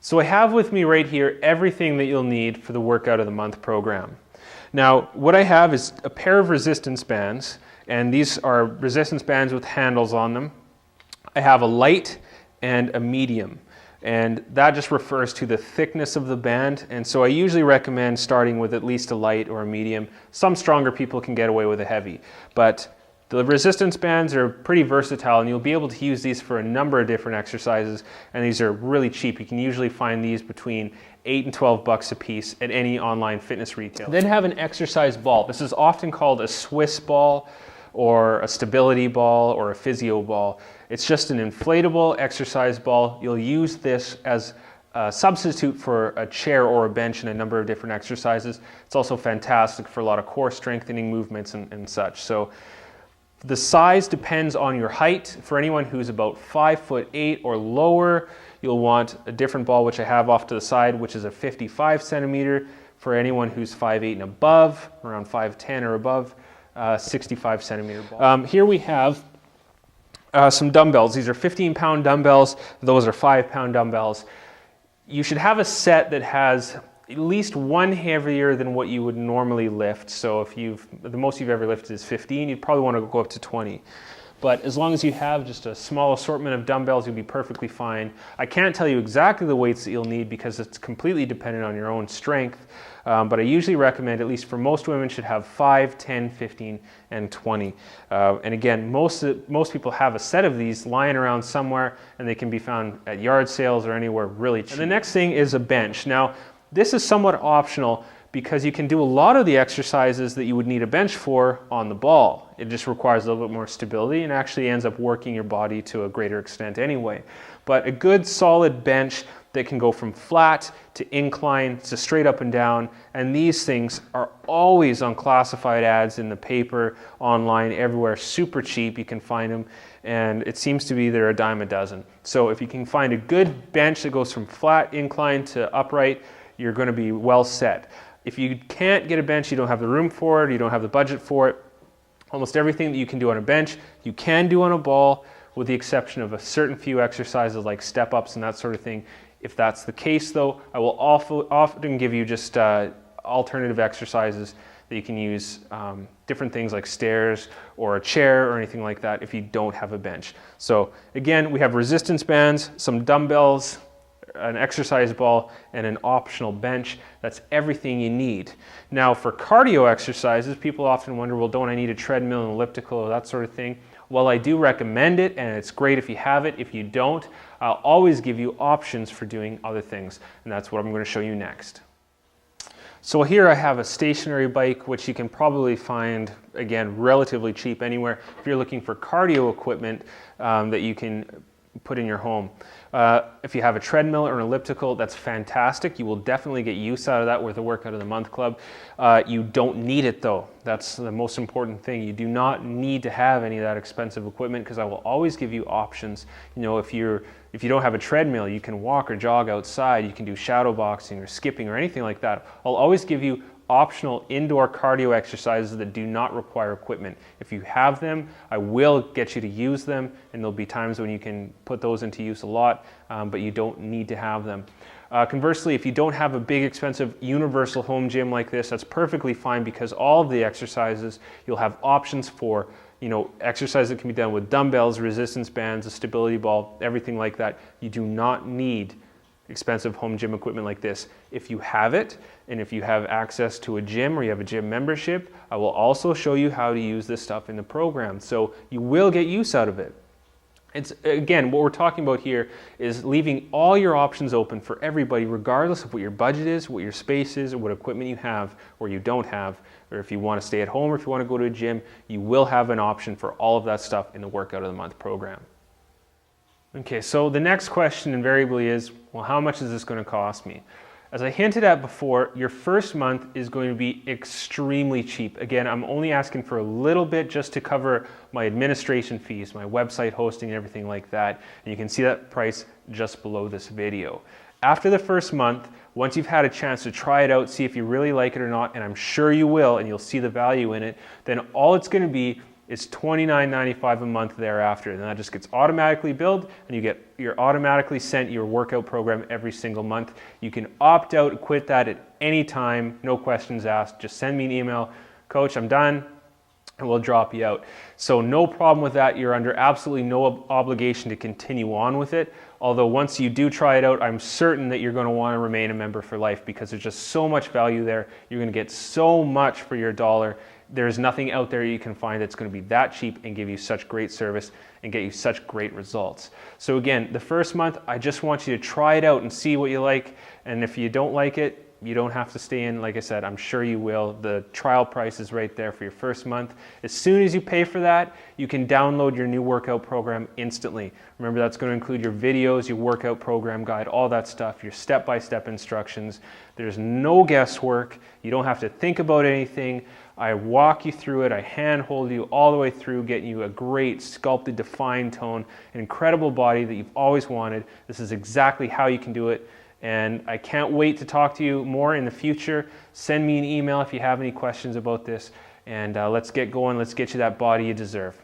So I have with me right here everything that you'll need for the Workout of the Month program. Now, what I have is a pair of resistance bands, and these are resistance bands with handles on them. I have a light and a medium, and that just refers to the thickness of the band, and so I usually recommend starting with at least a light or a medium. Some stronger people can get away with a heavy, but the resistance bands are pretty versatile, and you'll be able to use these for a number of different exercises, and these are really cheap. You can usually find these between $8 and $12 a piece at any online fitness retailer. Then have an exercise ball. This is often called a Swiss ball or a stability ball or a physio ball. It's just an inflatable exercise ball. You'll use this as a substitute for a chair or a bench in a number of different exercises. It's also fantastic for a lot of core strengthening movements and such. So the size depends on your height. For anyone who's about 5'8" or lower, you'll want a different ball, which I have off to the side, which is a 55 centimeter. For anyone who's 5'8" and above, around 5'10" or above, 65 centimeter ball. Here we have some dumbbells. These are 15-pound dumbbells. Those are 5-pound dumbbells. You should have a set that has at least one heavier than what you would normally lift. So if the most you've ever lifted is 15, you'd probably want to go up to 20. But as long as you have just a small assortment of dumbbells, you'll be perfectly fine. I can't tell you exactly the weights that you'll need because it's completely dependent on your own strength. But I usually recommend, at least for most women, should have 5, 10, 15, and 20. And again, most people have a set of these lying around somewhere, and they can be found at yard sales or anywhere really cheap. And the next thing is a bench. Now, this is somewhat optional because you can do a lot of the exercises that you would need a bench for on the ball. It just requires a little bit more stability and actually ends up working your body to a greater extent anyway. But a good solid bench that can go from flat to incline to straight up and down, and these things are always on classified ads in the paper, online, everywhere, super cheap. You can find them, and it seems to be they're a dime a dozen. So if you can find a good bench that goes from flat incline to upright, you're going to be well set. If you can't get a bench, you don't have the room for it, you don't have the budget for it, almost everything that you can do on a bench, you can do on a ball, with the exception of a certain few exercises like step-ups and that sort of thing. If that's the case though, I will often give you just alternative exercises that you can use, different things like stairs or a chair or anything like that if you don't have a bench. So again, we have resistance bands, some dumbbells, an exercise ball, and an optional bench. That's everything you need. Now for cardio exercises, people often wonder, well, don't I need a treadmill and elliptical or that sort of thing? Well, I do recommend it, and it's great if you have it. If you don't, I'll always give you options for doing other things, and that's what I'm going to show you next. So here I have a stationary bike, which you can probably find, again, relatively cheap anywhere if you're looking for cardio equipment that you can put in your home. If you have a treadmill or an elliptical, that's fantastic. You will definitely get use out of that with the Workout of the Month Club. You don't need it though. That's the most important thing. You do not need to have any of that expensive equipment because I will always give you options. You know, if you don't have a treadmill, you can walk or jog outside. You can do shadow boxing or skipping or anything like that. I'll always give you optional indoor cardio exercises that do not require equipment. If you have them, I will get you to use them, and there'll be times when you can put those into use a lot, but you don't need to have them. Conversely, if you don't have a big expensive universal home gym like this, that's perfectly fine because all of the exercises you'll have options for, you know, exercise that can be done with dumbbells, resistance bands, a stability ball, everything like that. You do not need expensive home gym equipment like this. If you have it, and if you have access to a gym or you have a gym membership, I will also show you how to use this stuff in the program. So you will get use out of it. It's, again, what we're talking about here is leaving all your options open for everybody, regardless of what your budget is, what your space is, or what equipment you have or you don't have, or if you want to stay at home or if you want to go to a gym, you will have an option for all of that stuff in the Workout of the Month program. Okay, so the next question invariably is, well, how much is this going to cost me? As I hinted at before, your first month is going to be extremely cheap. Again, I'm only asking for a little bit just to cover my administration fees, my website hosting, and everything like that. And you can see that price just below this video. After the first month, once you've had a chance to try it out, see if you really like it or not, and I'm sure you will, and you'll see the value in it, then all it's going to be It's $29.95 a month thereafter, and that just gets automatically billed, and you're automatically sent your workout program every single month. You can opt out, quit that at any time, no questions asked. Just send me an email, Coach, I'm done, and we'll drop you out. So no problem with that. You're under absolutely no obligation to continue on with it. Although once you do try it out, I'm certain that you're going to want to remain a member for life, because there's just so much value there. You're going to get so much for your dollar. There's nothing out there you can find that's going to be that cheap and give you such great service and get you such great results. So again, the first month, I just want you to try it out and see what you like. And if you don't like it, you don't have to stay in. Like I said, I'm sure you will. The trial price is right there for your first month. As soon as you pay for that, you can download your new workout program instantly. Remember, that's going to include your videos, your workout program guide, all that stuff, your step-by-step instructions. There's no guesswork. You don't have to think about anything. I walk you through it. I handhold you all the way through, getting you a great sculpted, defined tone, an incredible body that you've always wanted. This is exactly how you can do it. And I can't wait to talk to you more in the future. Send me an email if you have any questions about this. And let's get going. Let's get you that body you deserve.